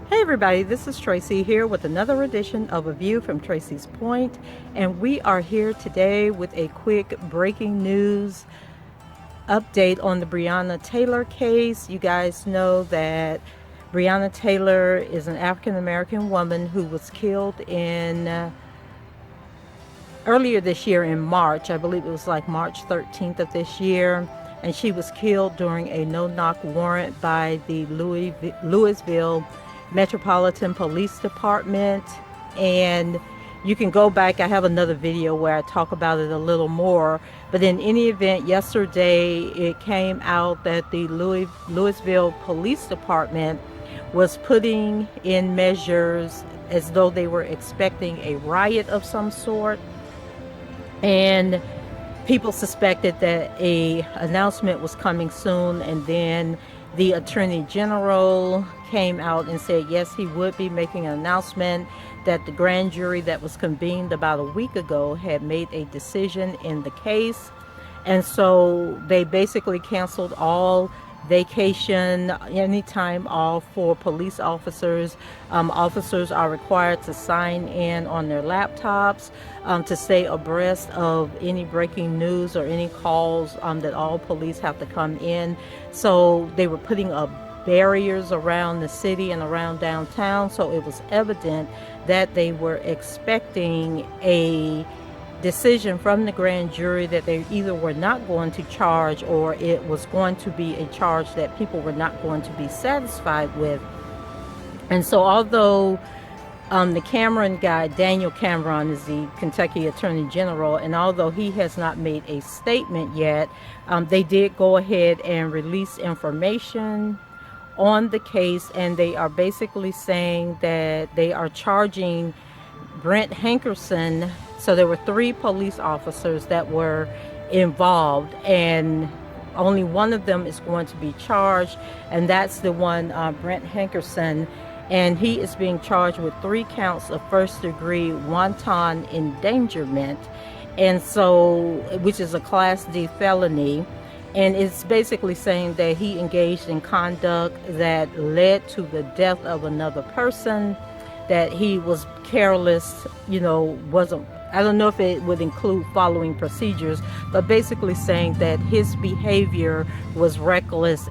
Hey everybody, this is Tracy here with another edition of A View from Tracy's Point, and we are here today with a quick breaking news update on the Breonna Taylor case. You guys know that Breonna Taylor is an African-American woman who was killed in earlier this year in March. I believe it was like March 13th of this year, and she was killed during a no-knock warrant by the Louisville Metropolitan Police Department. And you can go back, I have another video where I talk about it a little more, but in any event, yesterday it came out that the Louisville Police Department was putting in measures as though they were expecting a riot of some sort, and people suspected that a announcement was coming soon. And then the Attorney General came out and said yes, he would be making an announcement, that the grand jury that was convened about a week ago had made a decision in the case. And so they basically canceled all vacation, any time off for police officers. Officers are required to sign in on their laptops to stay abreast of any breaking news or any calls that all police have to come in. So they were putting up barriers around the city and around downtown, so it was evident that they were expecting a decision from the grand jury that they either were not going to charge, or it was going to be a charge that people were not going to be satisfied with. And so although the Cameron guy, Daniel Cameron, is the Kentucky Attorney General, and although he has not made a statement yet, they did go ahead and release information on the case, and they are basically saying that they are charging Brett Hankison. So there were 3 police officers that were involved, and only one of them is going to be charged, and that's the one, Brett Hankison, and he is being charged with 3 counts of first-degree wanton endangerment, and so, which is a Class D felony. And it's basically saying that he engaged in conduct that led to the death of another person, that he was careless, wasn't, I don't know if it would include following procedures, but basically saying that his behavior was reckless.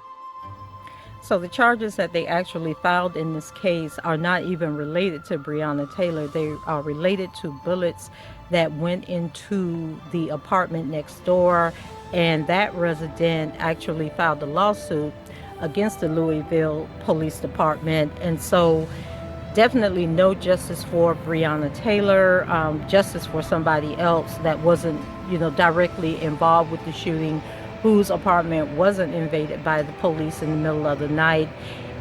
So the charges that they actually filed in this case are not even related to Breonna Taylor. They are related to bullets that went into the apartment next door, and that resident actually filed a lawsuit against the Louisville Police Department. And so definitely no justice for Breonna Taylor, justice for somebody else that wasn't, directly involved with the shooting, whose apartment wasn't invaded by the police in the middle of the night.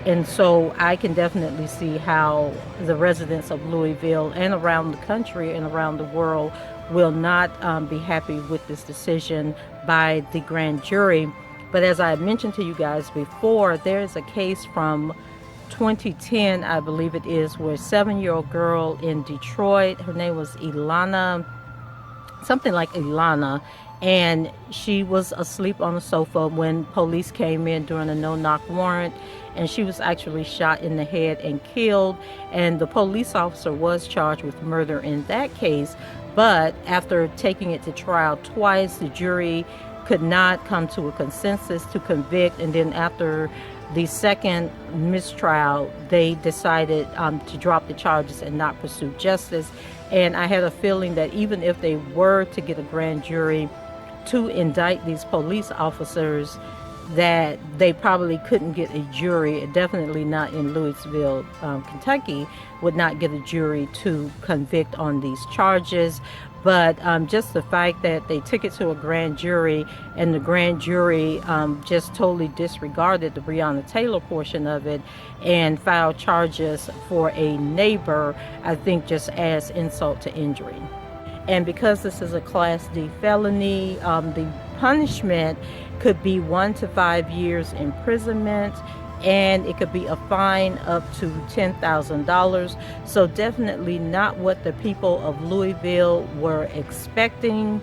And so I can definitely see how the residents of Louisville and around the country and around the world will not be happy with this decision by the grand jury. But as I mentioned to you guys before, there is a case from 2010, I believe it is, where a 7-year-old girl in Detroit, her name was Ilana, something like Ilana, and she was asleep on the sofa when police came in during a no-knock warrant, and she was actually shot in the head and killed. And the police officer was charged with murder in that case, but after taking it to trial twice, the jury could not come to a consensus to convict. And then after the second mistrial, they decided to drop the charges and not pursue justice. And I had a feeling that even if they were to get a grand jury to indict these police officers, that they probably couldn't get a jury, definitely not in Louisville, Kentucky, would not get a jury to convict on these charges. But just the fact that they took it to a grand jury, and the grand jury just totally disregarded the Breonna Taylor portion of it and filed charges for a neighbor, I think just adds insult to injury. And because this is a Class D felony, the punishment could be 1 to 5 years imprisonment, and it could be a fine up to $10,000. So definitely not what the people of Louisville were expecting.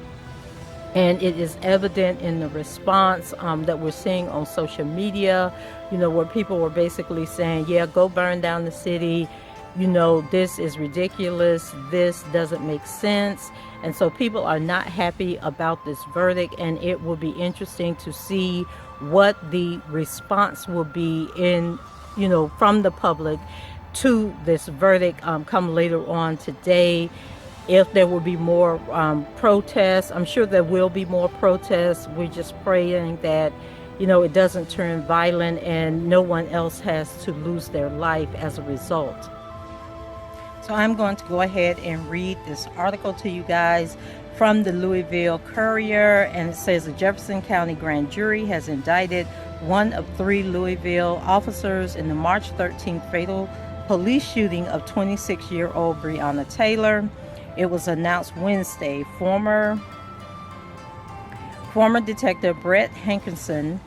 And it is evident in the response that we're seeing on social media, where people were basically saying, yeah, go burn down the city. This is ridiculous. This doesn't make sense. And so people are not happy about this verdict. And it will be interesting to see what the response will be from the public to this verdict come later on today. If there will be more protests, I'm sure there will be more protests. We're just praying that, it doesn't turn violent and no one else has to lose their life as a result. So I'm going to go ahead and read this article to you guys from the Louisville Courier, and it says the Jefferson County Grand Jury has indicted one of 3 Louisville officers in the March 13th fatal police shooting of 26-year-old Breonna Taylor. It was announced Wednesday. Former Detective Brett Hankison,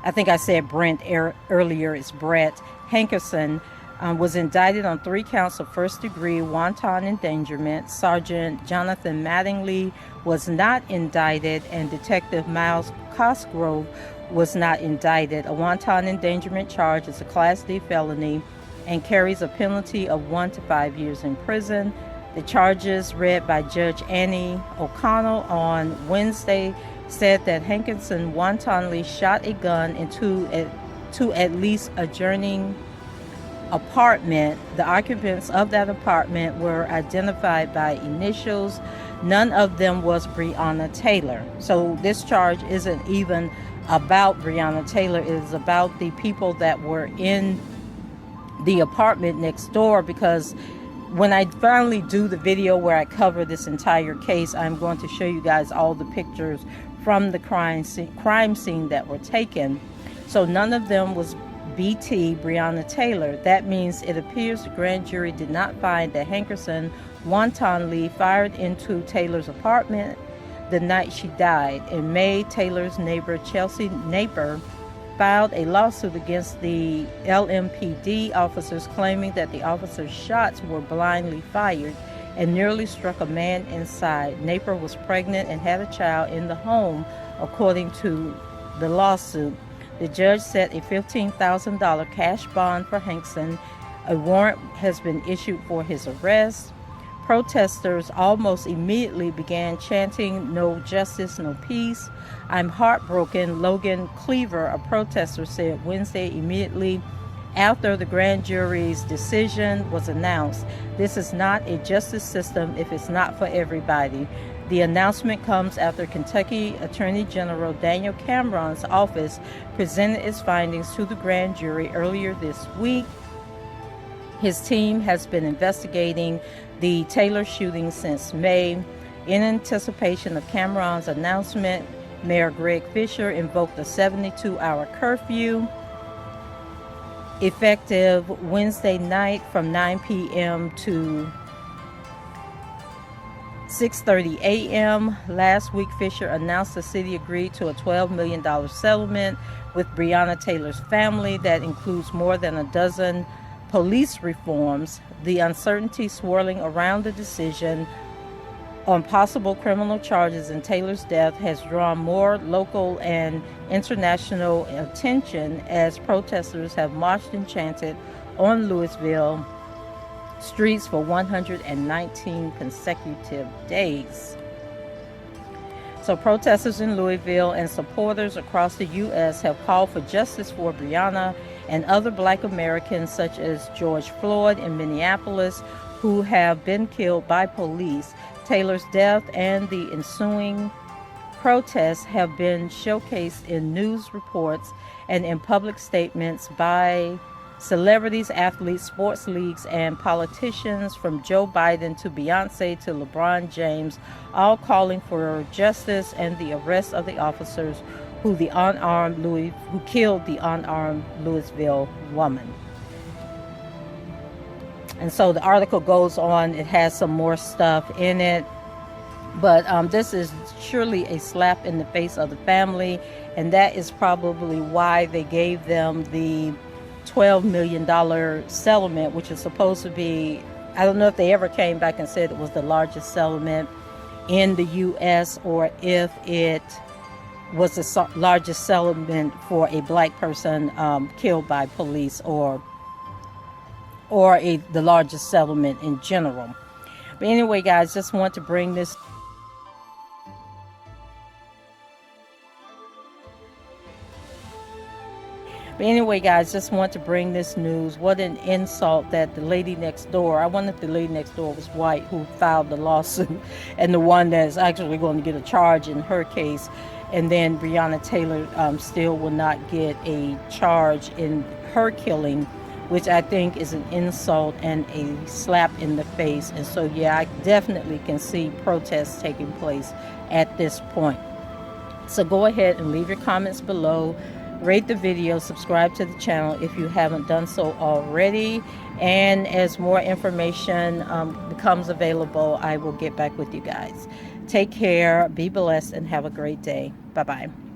I think I said Brent earlier, it's Brett Hankison, was indicted on 3 counts of first-degree wanton endangerment. Sergeant Jonathan Mattingly was not indicted, and Detective Miles Cosgrove was not indicted. A wanton endangerment charge is a Class D felony and carries a penalty of 1 to 5 years in prison. The charges read by Judge Annie O'Connell on Wednesday said that Hankison wantonly shot a gun into at least adjoining apartment. The occupants of that apartment were identified by initials. None of them was Breonna Taylor. So this charge isn't even about Breonna Taylor. It is about the people that were in the apartment next door, because when I finally do the video where I cover this entire case, I'm going to show you guys all the pictures from the crime scene that were taken. So none of them was Breonna Taylor. That means it appears the grand jury did not find that Hankison wantonly fired into Taylor's apartment the night she died. In May, Taylor's neighbor, Chelsea Naper, filed a lawsuit against the LMPD officers, claiming that the officers' shots were blindly fired and nearly struck a man inside. Naper was pregnant and had a child in the home, according to the lawsuit. The judge set a $15,000 cash bond for Hankison. A warrant has been issued for his arrest. Protesters almost immediately began chanting, "No justice, no peace. I'm heartbroken," Logan Cleaver, a protester, said Wednesday immediately after the grand jury's decision was announced. "This is not a justice system if it's not for everybody." The announcement comes after Kentucky Attorney General Daniel Cameron's office presented its findings to the grand jury earlier this week. His team has been investigating the Taylor shooting since May. In anticipation of Cameron's announcement, Mayor Greg Fisher invoked a 72-hour curfew effective Wednesday night from 9 p.m. to 6:30 a.m. Last week, Fisher announced the city agreed to a $12 million settlement with Breonna Taylor's family that includes more than a dozen police reforms. The uncertainty swirling around the decision on possible criminal charges in Taylor's death has drawn more local and international attention as protesters have marched and chanted on Louisville streets for 119 consecutive days. So protesters in Louisville and supporters across the U.S. have called for justice for Breonna and other Black Americans such as George Floyd in Minneapolis, who have been killed by police. Taylor's death and the ensuing protests have been showcased in news reports and in public statements by celebrities, athletes, sports leagues, and politicians, from Joe Biden to Beyonce to LeBron James, all calling for justice and the arrest of the officers who killed the unarmed Louisville woman. And so the article goes on. It has some more stuff in it, but this is surely a slap in the face of the family, and that is probably why they gave them the $12 million settlement, which is supposed to be, I don't know if they ever came back and said it was the largest settlement in the U.S. or if it was the largest settlement for a black person killed by police, or the largest settlement in general. But anyway, guys, just want to bring this news. What an insult that the lady next door, I wonder if the lady next door was white, who filed the lawsuit, and the one that's actually going to get a charge in her case. And then Breonna Taylor still will not get a charge in her killing, which I think is an insult and a slap in the face. And so, yeah, I definitely can see protests taking place at this point. So go ahead and leave your comments below. Rate the video, subscribe to the channel if you haven't done so already. And as more information becomes available, I will get back with you guys. Take care, be blessed, and have a great day. Bye-bye.